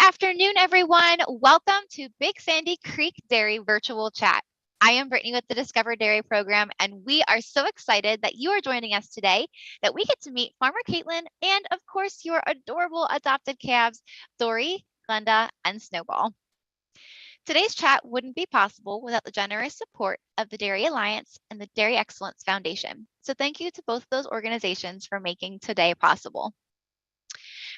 afternoon, everyone. Welcome to Big Sandy Creek Dairy Virtual Chat. I am Brittany with the Discover Dairy program, and we are so excited that you are joining us today, that we get to meet Farmer Katelin and, of course, your adorable adopted calves, Dory, Glenda, and SnowBall. Today's chat wouldn't be possible without the generous support of the Dairy Alliance and the Dairy Excellence Foundation. So thank you to both of those organizations for making today possible.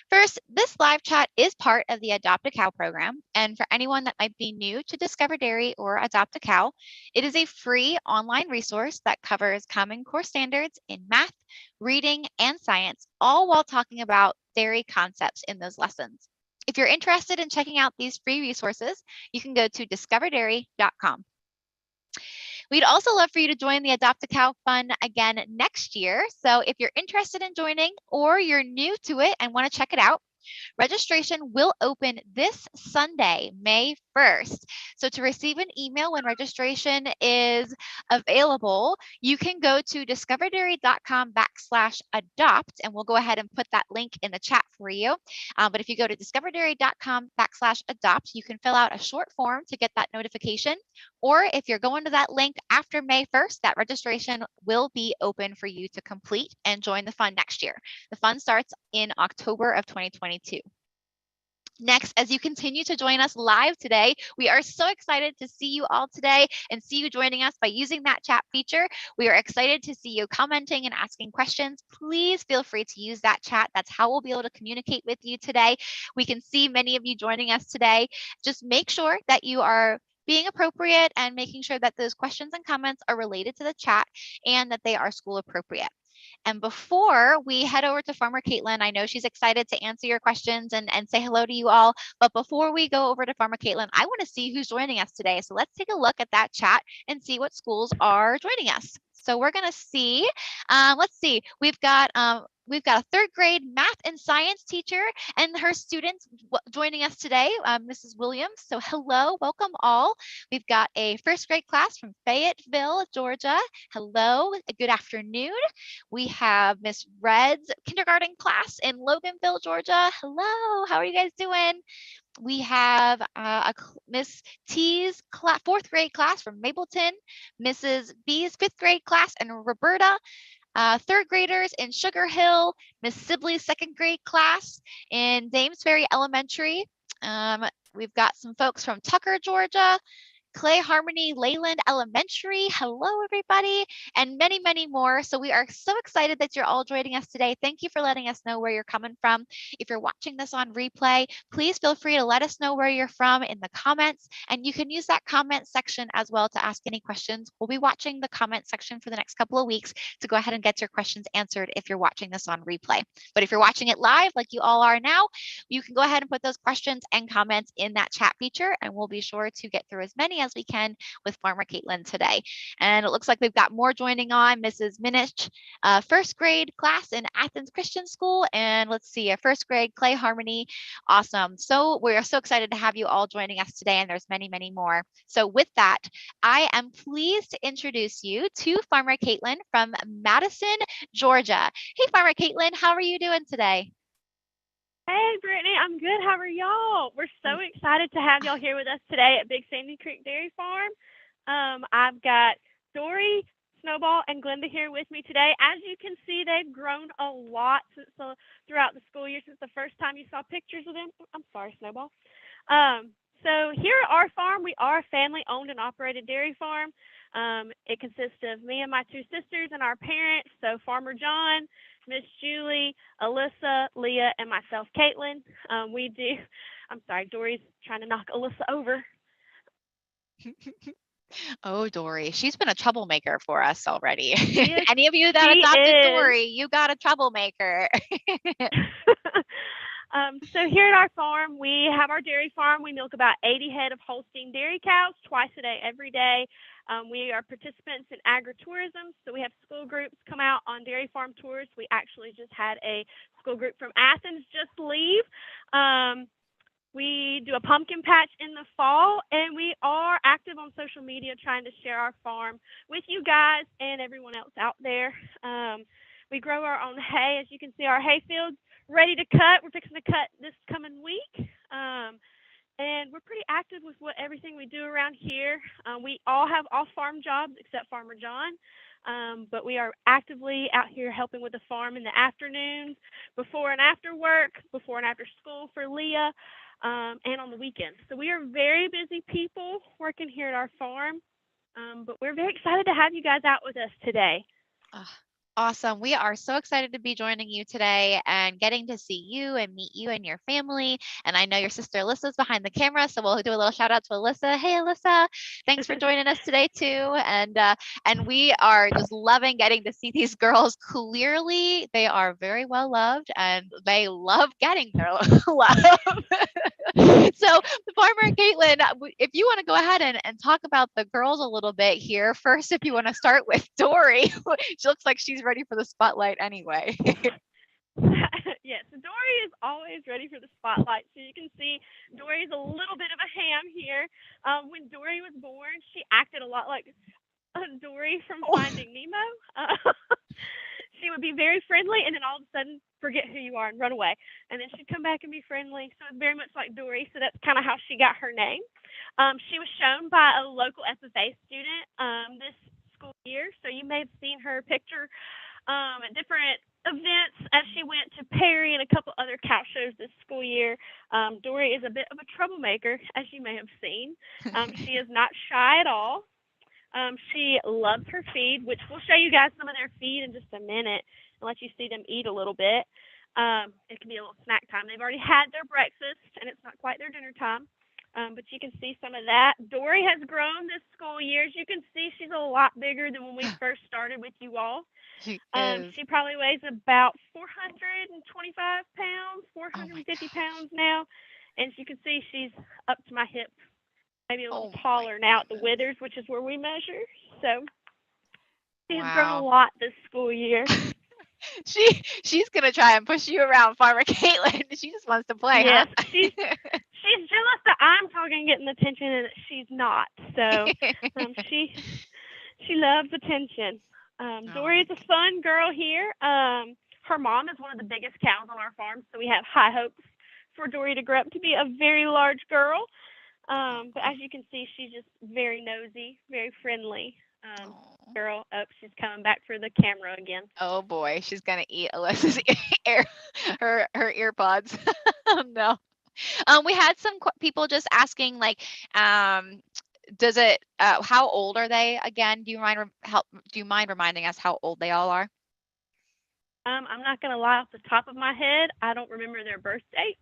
First, this live chat is part of the Adopt a Cow program. And for anyone that might be new to Discover Dairy or Adopt a Cow, it is a free online resource that covers Common Core standards in math, reading, and science, all while talking about dairy concepts in those lessons. If you're interested in checking out these free resources, you can go to discoverdairy.com. We'd also love for you to join the Adopt a Cow Fund again next year. So if you're interested in joining or you're new to it and want to check it out, registration will open this Sunday, May 1st. So to receive an email when registration is available, you can go to discoverdairy.com/adopt, and we'll go ahead and put that link in the chat for you. But if you go to discoverdairy.com/adopt, you can fill out a short form to get that notification. Or if you're going to that link after May 1st, that registration will be open for you to complete and join the fund next year. The fund starts in October of 2022. Next, as you continue to join us live today, we are so excited to see you all today and see you joining us by using that chat feature. We are excited to see you commenting and asking questions. Please feel free to use that chat. That's how we'll be able to communicate with you today. We can see many of you joining us today. Just make sure that you are being appropriate and making sure that those questions and comments are related to the chat and that they are school appropriate. And before we head over to Farmer Katelin, I know she's excited to answer your questions and say hello to you all. But before we go over to Farmer Katelin, I want to see who's joining us today. So let's take a look at that chat and see what schools are joining us. So we're going to see, let's see, we've got a third grade math and science teacher and her students joining us today, Mrs. Williams. So hello, welcome all. We've got a first grade class from Fayetteville, Georgia. Hello, good afternoon. We have Miss Red's kindergarten class in Loganville, Georgia. Hello, how are you guys doing? We have Miss T's fourth grade class from Mapleton, Mrs. B's fifth grade class in Roberta, third graders in Sugar Hill, Miss Sibley's second grade class in Dames Ferry Elementary. We've got some folks from Tucker, Georgia, Clay Harmony Leyland Elementary. Hello, everybody, and many, many more. So we are so excited that you're all joining us today. Thank you for letting us know where you're coming from. If you're watching this on replay, please feel free to let us know where you're from in the comments, and you can use that comment section as well to ask any questions. We'll be watching the comment section for the next couple of weeks to go ahead and get your questions answered if you're watching this on replay. But if you're watching it live, like you all are now, you can go ahead and put those questions and comments in that chat feature, and we'll be sure to get through as many as we can with Farmer Katelin today. And it looks like we've got more joining on. Mrs. Minich, first grade class in Athens Christian School, and let's see, a first grade Clay Harmony. Awesome. So we are so excited to have you all joining us today, and there's many, many more. So with that, I am pleased to introduce you to Farmer Katelin from Madison, Georgia. Hey, Farmer Katelin, how are you doing today? Hey, Brittany, I'm good. How are y'all? We're so excited to have y'all here with us today at Big Sandy Creek Dairy Farm. I've got Dory, SnowBall, and Glenda here with me today. As you can see, they've grown a lot since throughout the school year, since the first time you saw pictures of them. I'm sorry, SnowBall. So here at our farm, we are a family-owned and operated dairy farm. It consists of me and my two sisters and our parents, so Farmer John, Miss Julie, Alyssa, Leah, and myself, Katelin. I'm sorry, Dory's trying to knock Alyssa over. Oh, Dory, she's been a troublemaker for us already. Any of you that adopted Dory, you got a troublemaker. So here at our farm, we have our dairy farm. We milk about 80 head of Holstein dairy cows twice a day, every day. We are participants in agritourism, so we have school groups come out on dairy farm tours. We actually just had a school group from Athens just leave. We do a pumpkin patch in the fall, and we are active on social media trying to share our farm with you guys and everyone else out there. We grow our own hay. As you can see, our hay field's ready to cut. We're fixing to cut this coming week. and we're pretty active with everything we do around here. We all have off-farm jobs except Farmer John, but we are actively out here helping with the farm in the afternoons, before and after work, before and after school for Leah, and on the weekends. So we are very busy people working here at our farm, but we're very excited to have you guys out with us today. Ah, awesome. We are so excited to be joining you today and getting to see you and meet you and your family. And I know your sister Alyssa's behind the camera, so we'll do a little shout out to Alyssa. Hey, Alyssa, thanks for joining us today too. And we are just loving getting to see these girls. Clearly, they are very well loved and they love getting their love. So, Farmer Katelin, if you want to go ahead and talk about the girls a little bit here, first, if you want to start with Dory, she looks like she's ready for the spotlight anyway. Yes, Dory is always ready for the spotlight. So you can see Dory is a little bit of a ham here. When Dory was born, she acted a lot like Dory from Finding Nemo. She would be very friendly, and then all of a sudden forget who you are and run away. And then she'd come back and be friendly. So it's very much like Dory. So that's kind of how she got her name. She was shown by a local FFA student this school year. So you may have seen her picture at different events as she went to Perry and a couple other cow shows this school year. Dory is a bit of a troublemaker, as you may have seen. She is not shy at all. She loves her feed, which we'll show you guys some of their feed in just a minute and let you see them eat a little bit. It can be a little snack time. They've already had their breakfast, and it's not quite their dinner time. But you can see some of that. Dory has grown this school year. As you can see, she's a lot bigger than when we first started with you all. She is. She probably weighs about 425 pounds, Oh my 450 gosh. pounds now. And as you can see, she's up to my hip, maybe a little Oh my taller now at the goodness. withers, which is where we measure. So she's grown a Wow. lot this school year. She's gonna try and push you around, Farmer Caitlin. She just wants to play, huh? Yes, she's jealous that I'm talking and getting attention and that she's not. So she loves attention. Oh Dory my is a fun girl here. Her mom is one of the biggest cows on our farm, so we have high hopes for Dory to grow up to be a very large girl. But goodness. as you can see, she's just very nosy, very friendly. Oh. Girl, oh, she's coming back for the camera again. Oh boy, she's gonna eat Alyssa's ear, her ear pods. Oh no. We had some people just asking like, does it? How old are they again? Do you mind help? Do you mind reminding us how old they all are? I'm not going to lie off the top of my head. I don't remember their birth dates,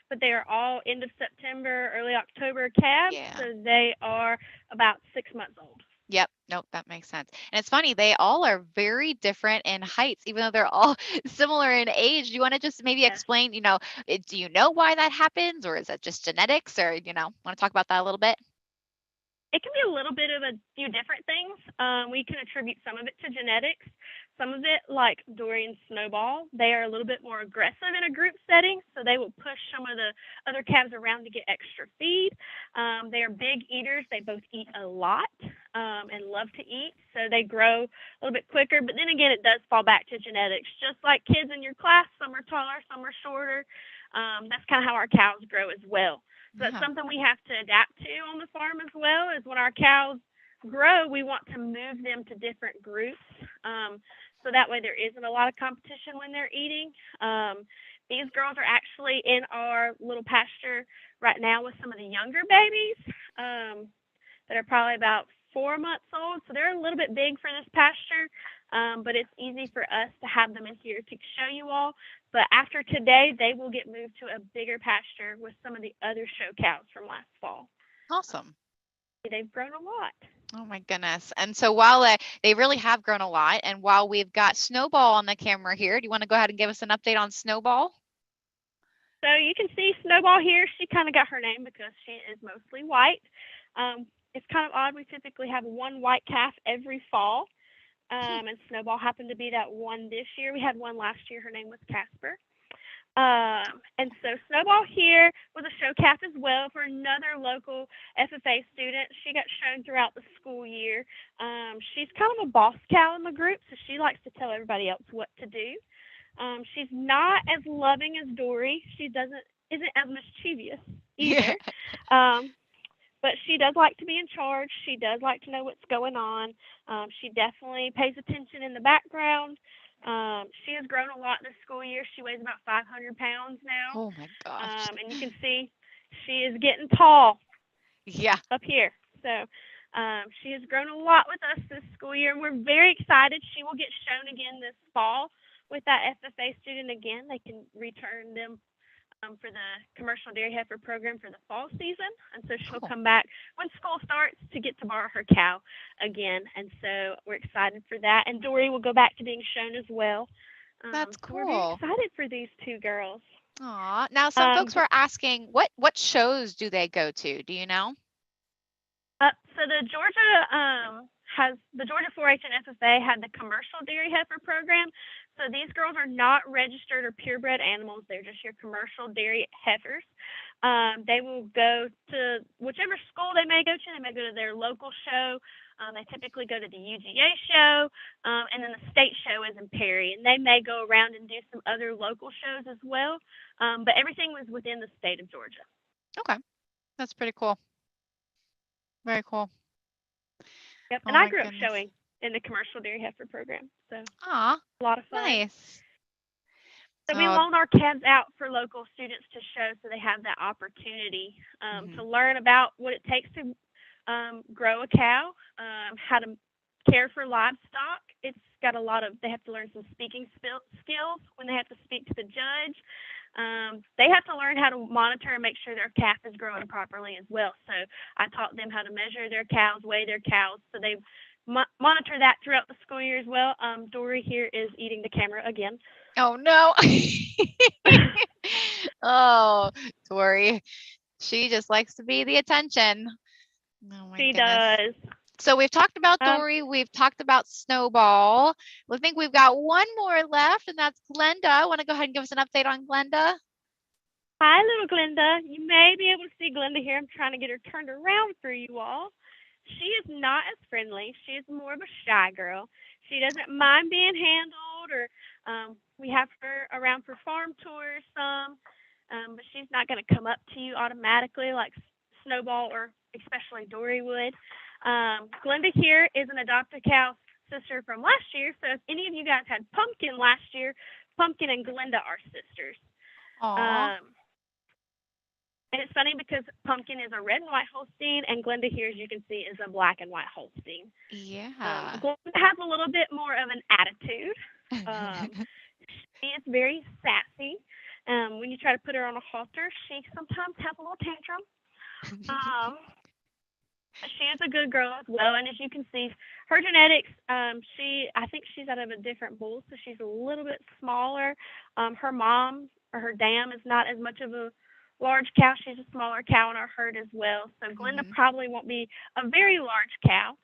but they are all end of September, early October calves. Yeah. So they are about 6 months old. Yep. Nope. That makes sense. And it's funny, they all are very different in heights, even though they're all similar in age. Do you want to just maybe Yes. explain, do you know why that happens, or is it just genetics, or, want to talk about that a little bit? It can be a little bit of a few different things. We can attribute some of it to genetics. Some of it, like Dory and SnowBall, they are a little bit more aggressive in a group setting, so they will push some of the other calves around to get extra feed. They are big eaters. They both eat a lot and love to eat, so they grow a little bit quicker. But then again, it does fall back to genetics. Just like kids in your class, some are taller, some are shorter. That's kind of how our cows grow as well. So that's Yeah. something we have to adapt to on the farm as well. Is when our cows grow, we want to move them to different groups, so that way there isn't a lot of competition when they're eating. These girls are actually in our little pasture right now with some of the younger babies that are probably about 4 months old. So they're a little bit big for this pasture, but it's easy for us to have them in here to show you all. But after today, they will get moved to a bigger pasture with some of the other show cows from last fall. Awesome. They've grown a lot. Oh my goodness. And so while they really have grown a lot, and while we've got SnowBall on the camera here, do you want to go ahead and give us an update on SnowBall? So you can see SnowBall here. She kind of got her name because she is mostly white. It's kind of odd. We typically have one white calf every fall, and SnowBall happened to be that one this year. We had one last year. Her name was Casper. And so SnowBall here was a show calf as well for another local FFA student. She got shown throughout the school year. She's kind of a boss cow in the group, so she likes to tell everybody else what to do. She's not as loving as Dory. She isn't as mischievous either. But she does like to be in charge. She does like to know what's going on. She definitely pays attention in the background. She has grown a lot this school year. She weighs about 500 pounds now. Oh my gosh. And you can see she is getting tall Yeah. up here. So she has grown a lot with us this school year, and we're very excited. She will get shown again this fall with that FFA student again. They can return them for the commercial dairy heifer program for the fall season, and so she'll Cool. come back when school starts to get to borrow her cow again, and so we're excited for that. And Dory will go back to being shown as well. That's So we're very cool. excited for these two girls. Aw. Now some folks were asking what shows do they go to? Do you know? So the Georgia 4-H and FFA had the commercial dairy heifer program. So these girls are not registered or purebred animals. They're just your commercial dairy heifers. They will go to whichever school they may go to. They may go to their local show. They typically go to the UGA show, and then the state show is in Perry. And they may go around and do some other local shows as well. But everything was within the state of Georgia. Okay. That's pretty cool. Very cool. Yep. Oh And I my grew up goodness. showing in the commercial dairy heifer program. So Aw, a lot of fun. nice. So we loan our calves out for local students to show, so they have that opportunity to learn about what it takes to grow a cow, how to care for livestock. It's got a lot of, they have to learn some speaking skills when they have to speak to the judge. They have to learn how to monitor and make sure their calf is growing properly as well. So I taught them how to measure their cows, weigh their cows, so they monitor that throughout the school year as well. Dory here is eating the camera again. Oh no. Oh, Dory. She just likes to be the attention. Oh my She goodness. does. So we've talked about Dory, we've talked about SnowBall. I think we've got one more left, and that's Glenda. Want to go ahead and give us an update on Glenda? Hi, little Glenda. You may be able to see Glenda here. I'm trying to get her turned around for you all. She is not as friendly. She is more of a shy girl. She doesn't mind being handled, or we have her around for farm tours some, but she's not going to come up to you automatically like SnowBall or especially Dory would. Glenda here is an adopted cow sister from last year, so if any of you guys had Pumpkin last year, Pumpkin and Glenda are sisters. Aww. And it's funny because Pumpkin is a red and white Holstein, and Glenda here, as you can see, is a black and white Holstein. Yeah. Glenda has a little bit more of an attitude. She is very sassy. When you try to put her on a halter, she sometimes has a little tantrum. She is a good girl as well, and as you can see, her genetics, I think she's out of a different bull, so she's a little bit smaller. Her mom or her dam is not as much of a large cow. She's a smaller cow in our herd as well. So Glenda probably won't be a very large cow,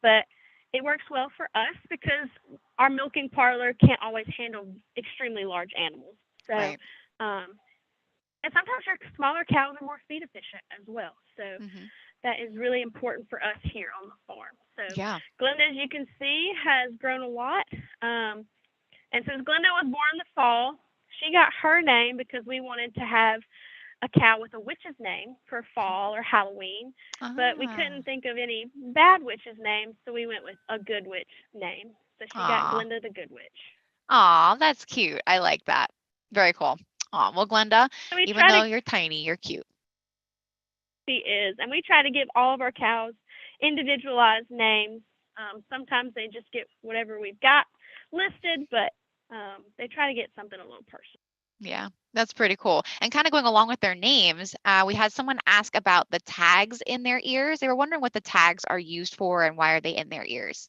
but it works well for us because our milking parlor can't always handle extremely large animals. So, right. And sometimes your smaller cows are more feed efficient as well. So that is really important for us here on the farm. So yeah. Glenda, as you can see, has grown a lot. And since Glenda was born in the fall, she got her name because we wanted to have a cow with a witch's name for fall or Halloween, but we couldn't think of any bad witch's names, so we went with a good witch name. So she got Glenda the Good Witch. Aw, that's cute. I like that. Very cool. Aw, well, Glenda, So even though you're tiny, you're cute. She is, and we try to give all of our cows individualized names. Sometimes they just get whatever we've got listed, but they try to get something a little personal. Yeah, that's pretty cool. And kind of going along with their names, we had someone ask about the tags in their ears. They were wondering what the tags are used for and why are they in their ears?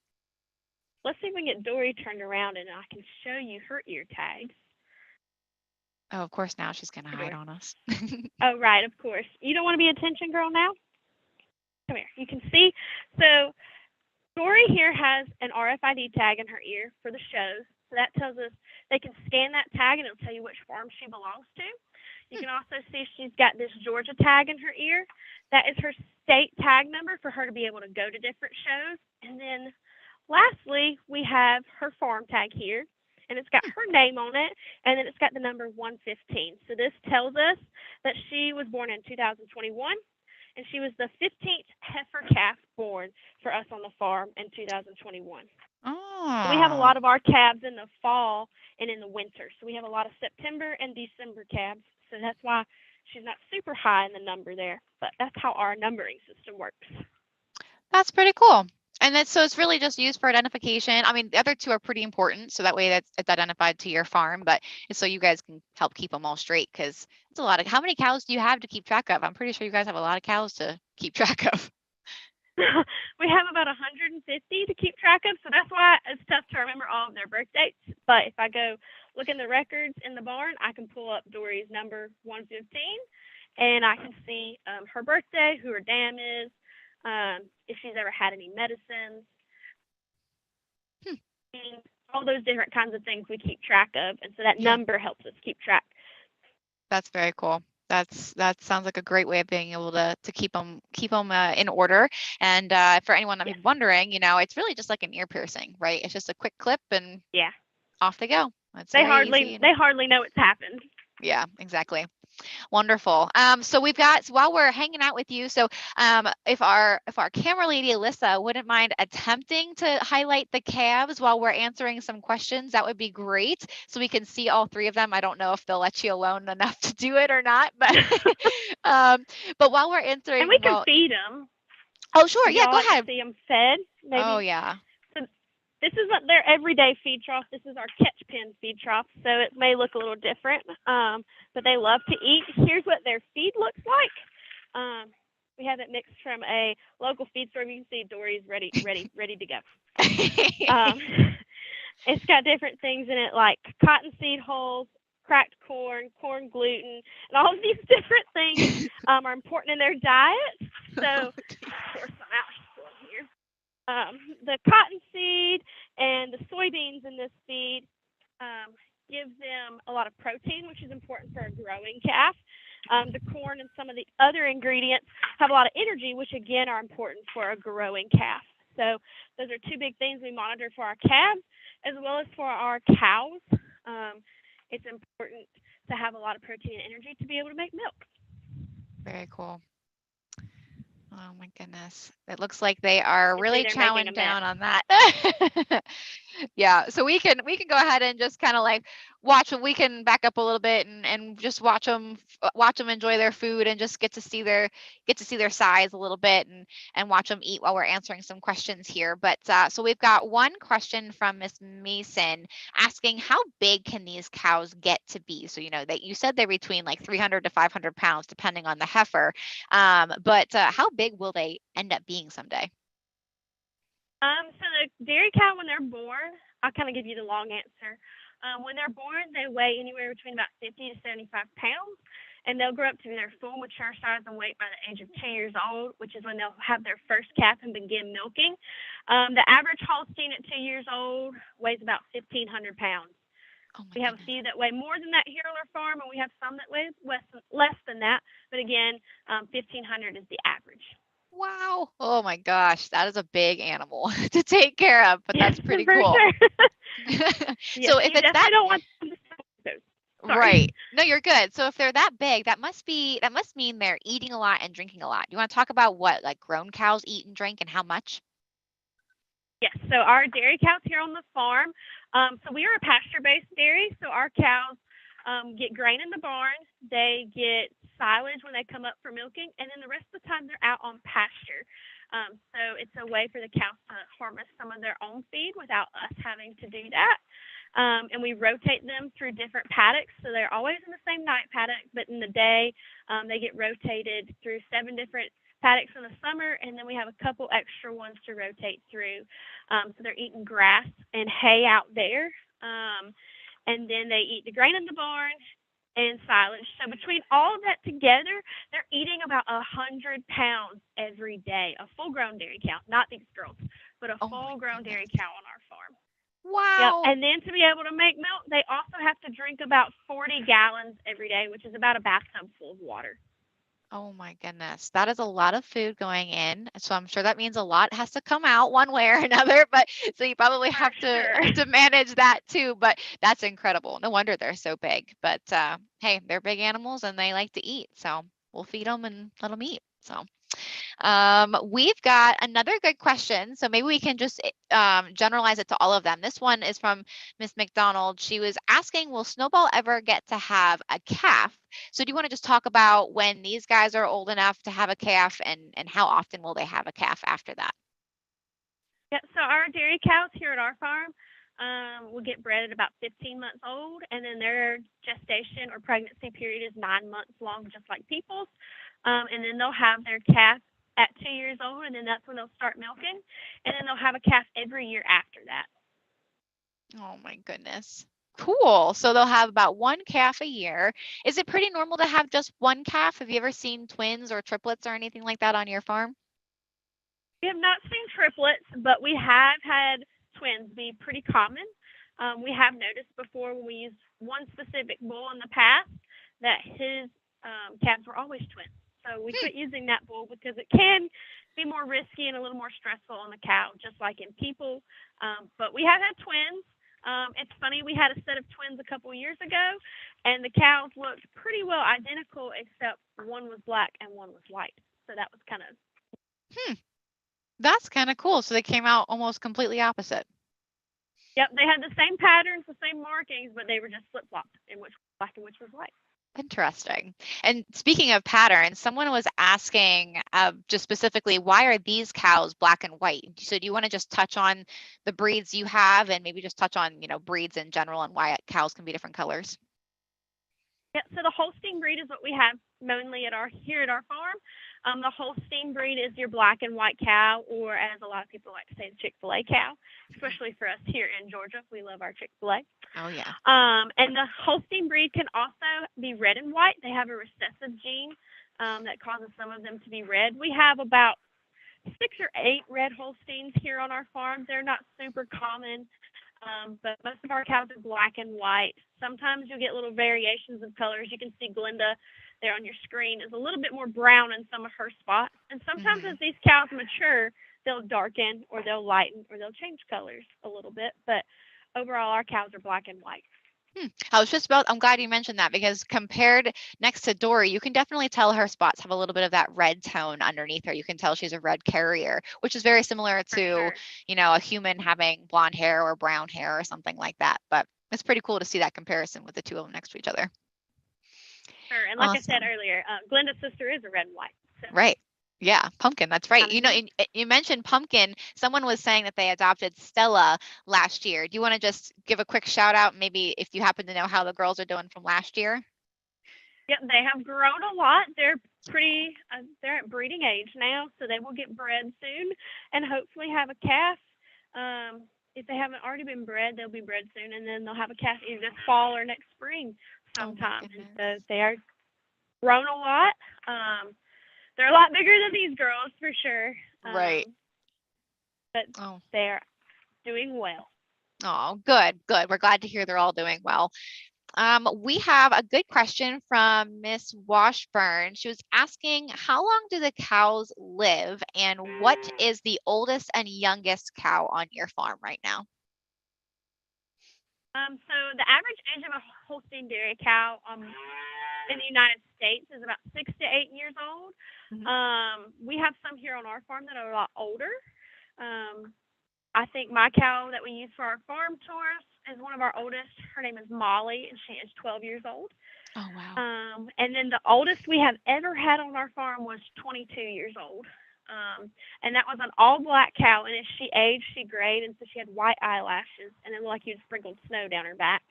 Let's see if we can get Dory turned around and I can show you her ear tags. Oh, of course, now she's going to hide on us. Oh, right, of course. You don't want to be attention girl now? Come here. You can see. So Dory here has an RFID tag in her ear for the shows. So that tells us they can scan that tag and it'll tell you which farm she belongs to. You can also see she's got this Georgia tag in her ear. That is her state tag number for her to be able to go to different shows. And then lastly, we have her farm tag here. And it's got her name on it, and then it's got the number 115. So this tells us but she was born in 2021, and she was the 15th heifer calf born for us on the farm in 2021. So we have a Oh, lot of our calves in the fall and in the winter. So we have a lot of September and December calves. So that's why she's not super high in the number there. But that's how our numbering system works. that's pretty cool. And that's so it's really just used for identification. I mean, the other two are pretty important, so that way it's identified to your farm, but it's so you guys can help keep them all straight because it's a lot of. How many cows do you have to keep track of? I'm pretty sure you guys have a lot of cows to keep track of. We have about 150 to keep track of, so that's why it's tough to remember all of their birth dates. But if I go look in the records in the barn, I can pull up Dory's number 115, and I can see her birthday, who her dam is, if she's ever had any medicines, Hmm. all those different kinds of things we keep track of, and so that Yeah. number helps us keep track. That's very cool. That sounds like a great way of being able to keep them in order. And for anyone that may Yes. be wondering, it's really just like an ear piercing, right? It's just a quick clip and Yeah. off they go. It's They very hardly easy. they hardly know it's happened. Yeah, exactly. Wonderful. So while we're hanging out with you, so if our camera lady Alyssa wouldn't mind attempting to highlight the calves while we're answering some questions, that would be great. So we can see all three of them. I don't know if they'll let you alone enough to do it or not, but but while we're And we answering, can feed them. oh sure, Would yeah, y'all go like to ahead. see them fed? Oh Maybe. yeah. So this is not their everyday feed trough. This is our catch pen feed trough. So it may look a little different, but they love to eat. Here's what their feed looks like. We have it mixed from a local feed store. You can see Dory's ready to go. Um, it's got different things in it like cottonseed hulls, cracked corn, corn gluten, and all of these different things are important in their diet. So, pour some out here. The cottonseed and the soybeans in this feed give them a lot of protein, which is important for a growing calf. The corn and some of the other ingredients have a lot of energy, which again are important for a growing calf. So those are two big things we monitor for our calves as well as for our cows. It's important to have a lot of protein and energy to be able to make milk. Very cool. Oh my goodness. It looks like they are You see really they're making a chowing mess. down on that. Yeah, so we can go ahead and just kind of like watch them. We can back up a little bit and just watch them enjoy their food and just get to see their size a little bit and watch them eat while we're answering some questions here. But so we've got one question from Miss Mason asking how big can these cows get to be? So that you said they're between like 300 to 500 pounds depending on the heifer. But how big will they end up being someday? So the dairy cow, when they're born, I'll kind of give you the long answer. When they're born, they weigh anywhere between about 50 to 75 pounds, and they'll grow up to their full mature size and weight by the age of 2 years old, which is when they'll have their first calf and begin milking. The average Holstein at 2 years old weighs about 1,500 pounds. Oh my We have a goodness. few that weigh more than that here on our farm, and we have some that weigh less than that. But again, 1,500 is the average. Wow. Oh my gosh, that is a big animal to take care of, but Yes, that's pretty for cool. sure. Yes, So and if you it's definitely that don't want them to those. right. Sorry. No, you're good. So if they're that big, that must mean they're eating a lot and drinking a lot. You want to talk about what like grown cows eat and drink and how much? Yes, so our dairy cows here on the farm, so we are a pasture-based dairy, so our cows get grain in the barn, they get silage when they come up for milking, and then the rest of the time they're out on pasture. So it's a way for the cows to harvest some of their own feed without us having to do that. And we rotate them through different paddocks, so they're always in the same night paddock, but in the day they get rotated through 7 different paddocks in the summer, and then we have a couple extra ones to rotate through. So they're eating grass and hay out there, and then they eat the grain in the barn and silage. So between all of that together, they're eating about 100 pounds every day. A full-grown dairy cow, not these girls, but a Oh my full-grown dairy goodness. cow on our farm. Yep. Wow. And then to be able to make milk, they also have to drink about 40 gallons every day, which is about a bathtub full of water. Oh my goodness. That is a lot of food going in. So I'm sure that means a lot has to come out one way or another, but so you probably For have sure. to manage that too, but that's incredible. No wonder they're so big. But hey, they're big animals and they like to eat. So we'll feed them and let them eat. So we've got another good question. So maybe we can just generalize it to all of them. This one is from Miss McDonald. She was asking, will SnowBall ever get to have a calf? So do you want to just talk about when these guys are old enough to have a calf and how often will they have a calf after that? Yeah, so our dairy cows here at our farm will get bred at about 15 months old, and then their gestation or pregnancy period is 9 months long, just like people's. And then they'll have their calf at 2 years old, and then that's when they'll start milking, and then they'll have a calf every year after that. Oh my goodness. Cool. So they'll have about one calf a year. Is it pretty normal to have just one calf? Have you ever seen twins or triplets or anything like that on your farm? We have not seen triplets, but we have had twins be pretty common. We have noticed before when we used one specific bull in the past that his calves were always twins. So we quit using that bull because it can be more risky and a little more stressful on the cow, just like in people. But we have had twins. It's funny, we had a set of twins a couple years ago, and the cows looked pretty well identical, except one was black and one was white. So that was kind of. Hmm. That's kind of cool. So they came out almost completely opposite. Yep, they had the same patterns, the same markings, but they were just flip flopped in which was black and which was white. Interesting. And speaking of patterns, someone was asking just specifically, why are these cows black and white? So do you want to just touch on the breeds you have and maybe just touch on, breeds in general and why cows can be different colors? Yeah, so the Holstein breed is what we have mainly here at our farm. The Holstein breed is your black and white cow, or as a lot of people like to say, the Chick-fil-A cow, especially for us here in Georgia. We love our Chick-fil-A. Oh, yeah. And the Holstein breed can also be red and white. They have a recessive gene that causes some of them to be red. We have about 6 or 8 red Holsteins here on our farm. They're not super common. But most of our cows are black and white. Sometimes you'll get little variations of colors. You can see Glenda there on your screen is a little bit more brown in some of her spots. And sometimes as these cows mature, they'll darken or they'll lighten or they'll change colors a little bit. But overall, our cows are black and white. I'm glad you mentioned that because compared next to Dory, you can definitely tell her spots have a little bit of that red tone underneath her. You can tell she's a red carrier, which is very similar to, Sure. A human having blonde hair or brown hair or something like that. But it's pretty cool to see that comparison with the two of them next to each other. Sure. And like Awesome. I said earlier, Glenda's sister is a red and white. So. Right. Yeah, Pumpkin. That's right. You mentioned Pumpkin. Someone was saying that they adopted Stella last year. Do you want to just give a quick shout out, maybe if you happen to know how the girls are doing from last year? Yep, they have grown a lot. They're they're at breeding age now, so they will get bred soon and hopefully have a calf. If they haven't already been bred, they'll be bred soon, and then they'll have a calf either this fall or next spring sometime. And so they are grown a lot. They're a lot bigger than these girls for sure. Right. But they're doing well. Oh, good, good. We're glad to hear they're all doing well. We have a good question from Miss Washburn. She was asking, how long do the cows live and what is the oldest and youngest cow on your farm right now? So the average age of a Holstein dairy cow in the United States is about 6 to 8 years old. We have some here on our farm that are a lot older. I think my cow that we use for our farm tours is one of our oldest. Her name is Molly, and she is 12 years old. Oh, wow. And then the oldest we have ever had on our farm was 22 years old. And that was an all-black cow, and as she aged, she grayed, and so she had white eyelashes, and it looked like you'd sprinkled snow down her back.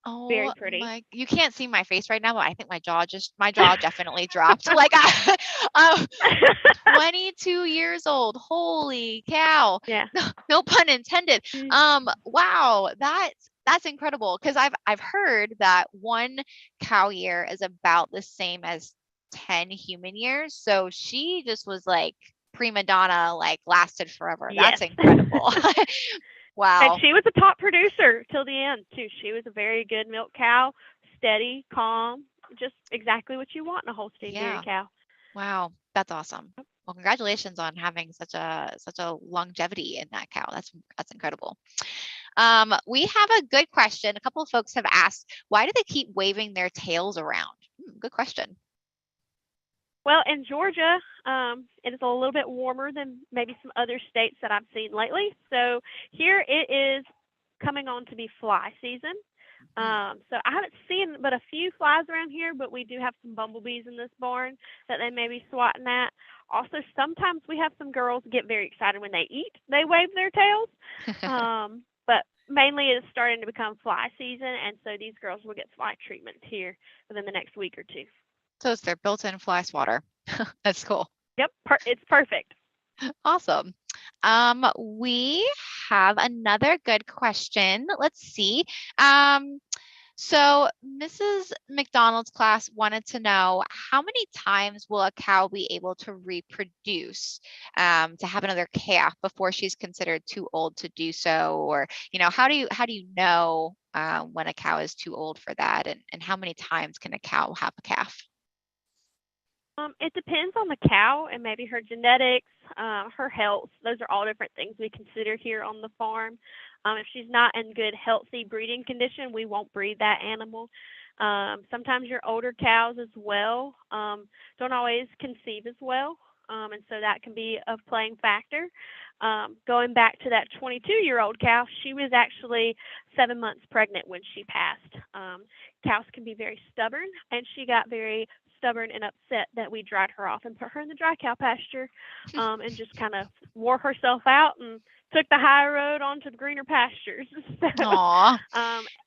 Oh, very pretty. You can't see my face right now, but I think my jaw definitely dropped. Like 22 years old. Holy cow. Yeah. No pun intended. Wow, that's incredible because I've heard that one cow year is about the same as 10 human years. So she just was like prima donna, like lasted forever. Yes. That's incredible. Wow. And she was a top producer till the end too. She was a very good milk cow, steady, calm. just exactly what you want in a Holstein dairy Yeah. cow. Wow. That's awesome. Well, congratulations on having such a longevity in that cow. That's incredible. We have a good question. A couple of folks have asked, why do they keep waving their tails around? Good question. Well, in Georgia, it is a little bit warmer than maybe some other states that I've seen lately. So here it is coming on to be fly season. So I haven't seen but a few flies around here, but we do have some bumblebees in this barn that they may be swatting at. Also, sometimes we have some girls get very excited when they eat. They wave their tails. But mainly it's starting to become fly season, and so these girls will get fly treatment here within the next week or two. So it's their built-in fly swatter. That's cool. Yep, it's perfect. Awesome. We have another good question. Let's see. So Mrs. McDonald's class wanted to know, how many times will a cow be able to reproduce, to have another calf before she's considered too old to do so? Or, how do you know when a cow is too old for that, and how many times can a cow have a calf? It depends on the cow and maybe her genetics, her health. Those are all different things we consider here on the farm. If she's not in good, healthy breeding condition, we won't breed that animal. Sometimes your older cows as well don't always conceive as well, and so that can be a playing factor. Going back to that 22-year-old cow, she was actually 7 months pregnant when she passed. Cows can be very stubborn, and she got very stubborn and upset that we dried her off and put her in the dry cow pasture, and just kind of wore herself out and took the high road onto the greener pastures. So, Aw.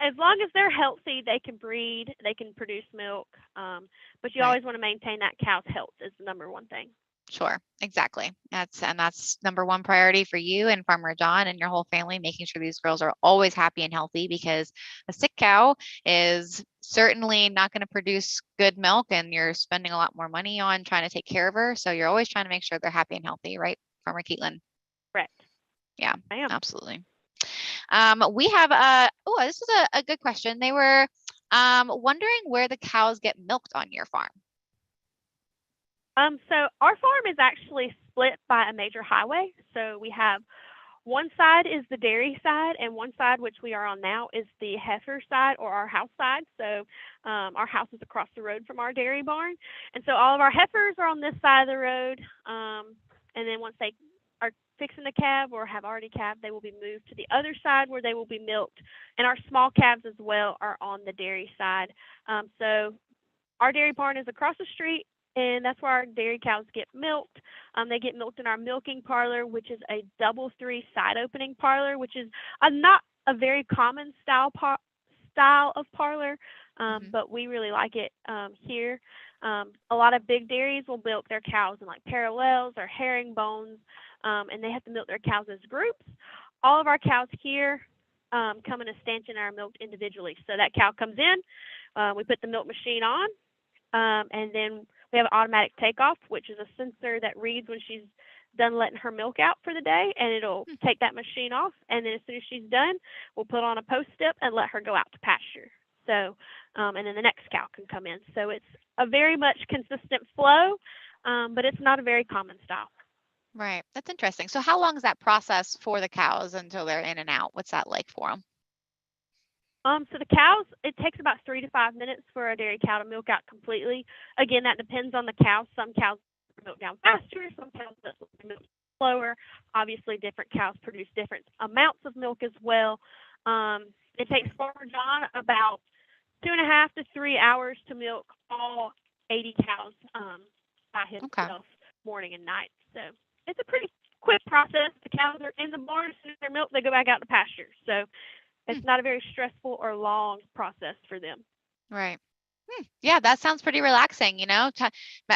as long as they're healthy, they can breed, they can produce milk, but you Right. always want to maintain that cow's health is the number one thing. Sure, exactly. That's number one priority for you and Farmer John and your whole family, making sure these girls are always happy and healthy, because a sick cow is certainly not going to produce good milk, and you're spending a lot more money on trying to take care of her. So you're always trying to make sure they're happy and healthy, right, Farmer Katelin? Correct. Yeah, I am. absolutely. We have this is a good question. They were wondering where the cows get milked on your farm. So our farm is actually split by a major highway. So we have one side is the dairy side, and one side, which we are on now, is the heifer side or our house side. So our house is across the road from our dairy barn, and so all of our heifers are on this side of the road. And then once they are fixing to calve or have already calved, they will be moved to the other side where they will be milked. And our small calves as well are on the dairy side. So our dairy barn is across the street, and that's where our dairy cows get milked. They get milked in our milking parlor, which is a double three side opening parlor, which is not a very common style of parlor, but we really like it here. A lot of big dairies will milk their cows in like parallels or herringbones, and they have to milk their cows as groups. All of our cows here come in a stanchion and are milked individually. So that cow comes in, we put the milk machine on, and then we have an automatic takeoff, which is a sensor that reads when she's done letting her milk out for the day, and it'll take that machine off. And then as soon as she's done, we'll put on a post step and let her go out to pasture. So, and then the next cow can come in. So it's a very much consistent flow, but it's not a very common style. Right. That's interesting. So how long is that process for the cows until they're in and out? What's that like for them? So the cows, it takes about 3 to 5 minutes for a dairy cow to milk out completely. Again, that depends on the cow. Some cows milk down faster, some cows milk slower. Obviously, different cows produce different amounts of milk as well. It takes Farmer John about 2.5 to 3 hours to milk all 80 cows by himself, morning and night. So it's a pretty quick process. The cows are in the barn, as soon as they're milked, they go back out to pasture. So it's not a very stressful or long process for them. Right. Yeah, that sounds pretty relaxing. I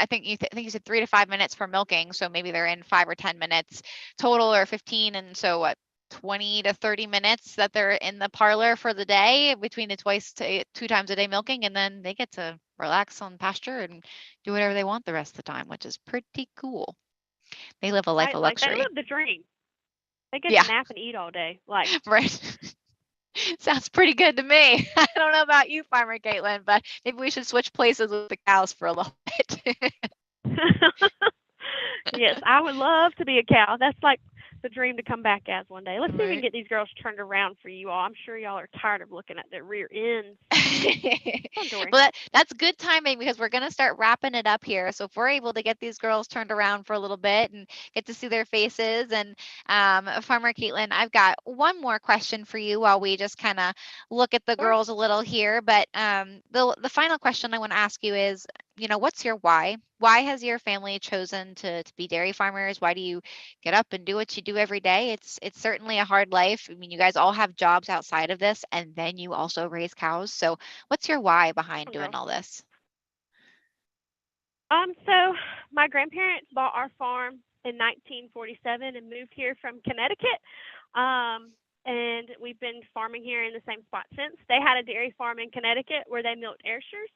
think you said 3 to 5 minutes for milking, so maybe they're in 5 or 10 minutes total, or 15, and so what, 20 to 30 minutes that they're in the parlor for the day between the 2 times a day milking, and then they get to relax on pasture and do whatever they want the rest of the time, which is pretty cool. They live a life of luxury. They live the dream. They get to nap and eat all day. Right. Sounds pretty good to me. I don't know about you, Farmer Katelin, but maybe we should switch places with the cows for a little bit. Yes, I would love to be a cow. That's like the dream to come back as one day. Let's see if we can Right. get these girls turned around for you all. I'm sure y'all are tired of looking at their rear ends. Come on, Dory. Well, that's good timing because we're going to start wrapping it up here. So if we're able to get these girls turned around for a little bit and get to see their faces, and Farmer Katelin, I've got one more question for you while we just kind of look at the Of course. girls a little here. But the final question I want to ask you is, what's your why? Why has your family chosen to be dairy farmers? Why do you get up and do what you do every day? It's certainly a hard life. I mean, you guys all have jobs outside of this, and then you also raise cows. So what's your why behind Oh, doing girl. all this? So my grandparents bought our farm in 1947 and moved here from Connecticut. And we've been farming here in the same spot since. They had a dairy farm in Connecticut where they milked Ayrshires.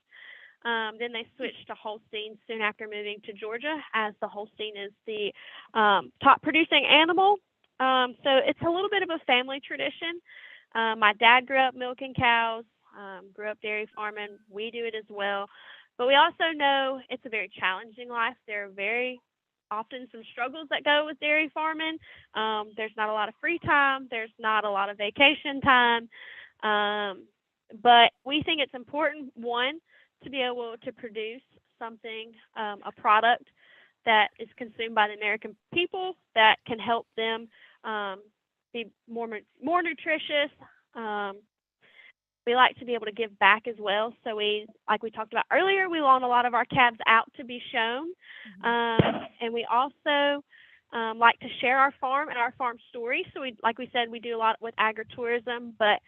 Then they switched to Holstein soon after moving to Georgia, as the Holstein is the top producing animal. So it's a little bit of a family tradition. My dad grew up milking cows, grew up dairy farming. We do it as well. But we also know it's a very challenging life. There are very often some struggles that go with dairy farming. There's not a lot of free time, there's not a lot of vacation time. But we think it's important, one, to be able to produce something, a product that is consumed by the American people that can help them be more nutritious. Um, we like to be able to give back as well. So we, like we talked about earlier, we loan a lot of our calves out to be shown, and we also like to share our farm and our farm story. So we, like we said, we do a lot with agritourism, but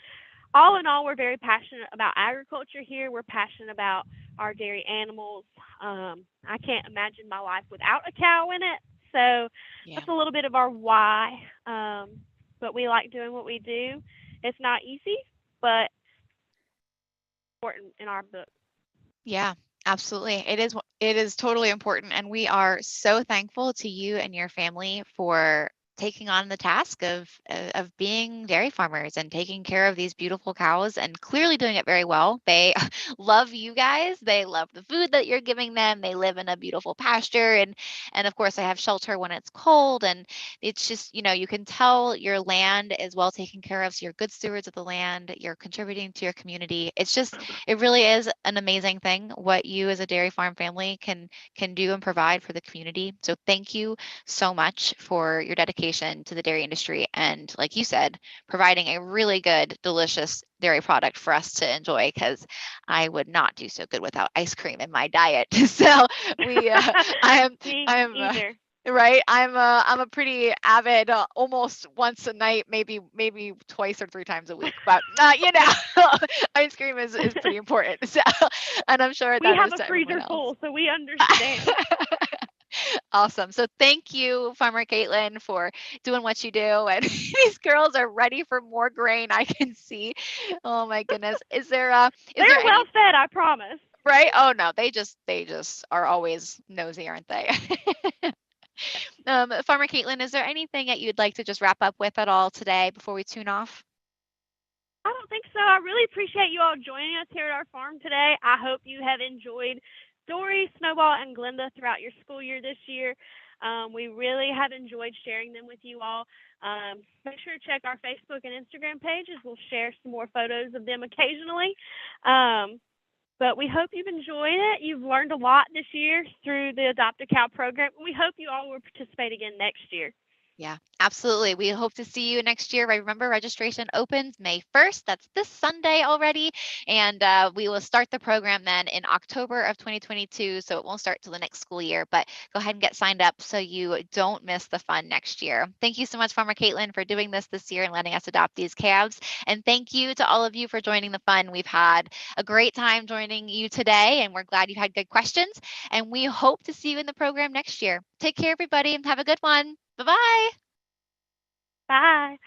all in all, we're very passionate about agriculture here. We're passionate about our dairy animals. I can't imagine my life without a cow in it. So Yeah. that's a little bit of our why. But we like doing what we do. It's not easy, but important in our book. Yeah, absolutely. It is totally important, and we are so thankful to you and your family for taking on the task of being dairy farmers and taking care of these beautiful cows, and clearly doing it very well. They love you guys. They love the food that you're giving them. They live in a beautiful pasture, and of course, I have shelter when it's cold, and it's just, you can tell your land is well taken care of. So you're good stewards of the land. You're contributing to your community. It really is an amazing thing what you as a dairy farm family can do and provide for the community. So thank you so much for your dedication to the dairy industry, and like you said, providing a really good, delicious dairy product for us to enjoy, because I would not do so good without ice cream in my diet. So we I Me am either. right. I'm a pretty avid, almost once a night, maybe twice or three times a week. But ice cream is pretty important. So, and I'm sure We that have is a to everyone freezer else. full, so we understand. Awesome. So thank you, Farmer Katelin, for doing what you do. And these girls are ready for more grain. I can see. Oh my goodness. Is there They're well any fed, I promise. right? Oh no, they just are always nosy, aren't they? Farmer Katelin, is there anything that you'd like to just wrap up with at all today before we tune off? I don't think so. I really appreciate you all joining us here at our farm today. I hope you have enjoyed Dory, SnowBall, and Glenda throughout your school year this year. We really have enjoyed sharing them with you all. Make sure to check our Facebook and Instagram pages. We'll share some more photos of them occasionally. But we hope you've enjoyed it. You've learned a lot this year through the Adopt a Cow program. We hope you all will participate again next year. Yeah, absolutely. We hope to see you next year. Remember, registration opens May 1st. That's this Sunday already. And we will start the program then in October of 2022. So it won't start till the next school year. But go ahead and get signed up so you don't miss the fun next year. Thank you so much, Farmer Katelin, for doing this year and letting us adopt these calves. And thank you to all of you for joining the fun. We've had a great time joining you today, and we're glad you had good questions. And we hope to see you in the program next year. Take care, everybody, and have a good one. Bye-bye. Bye.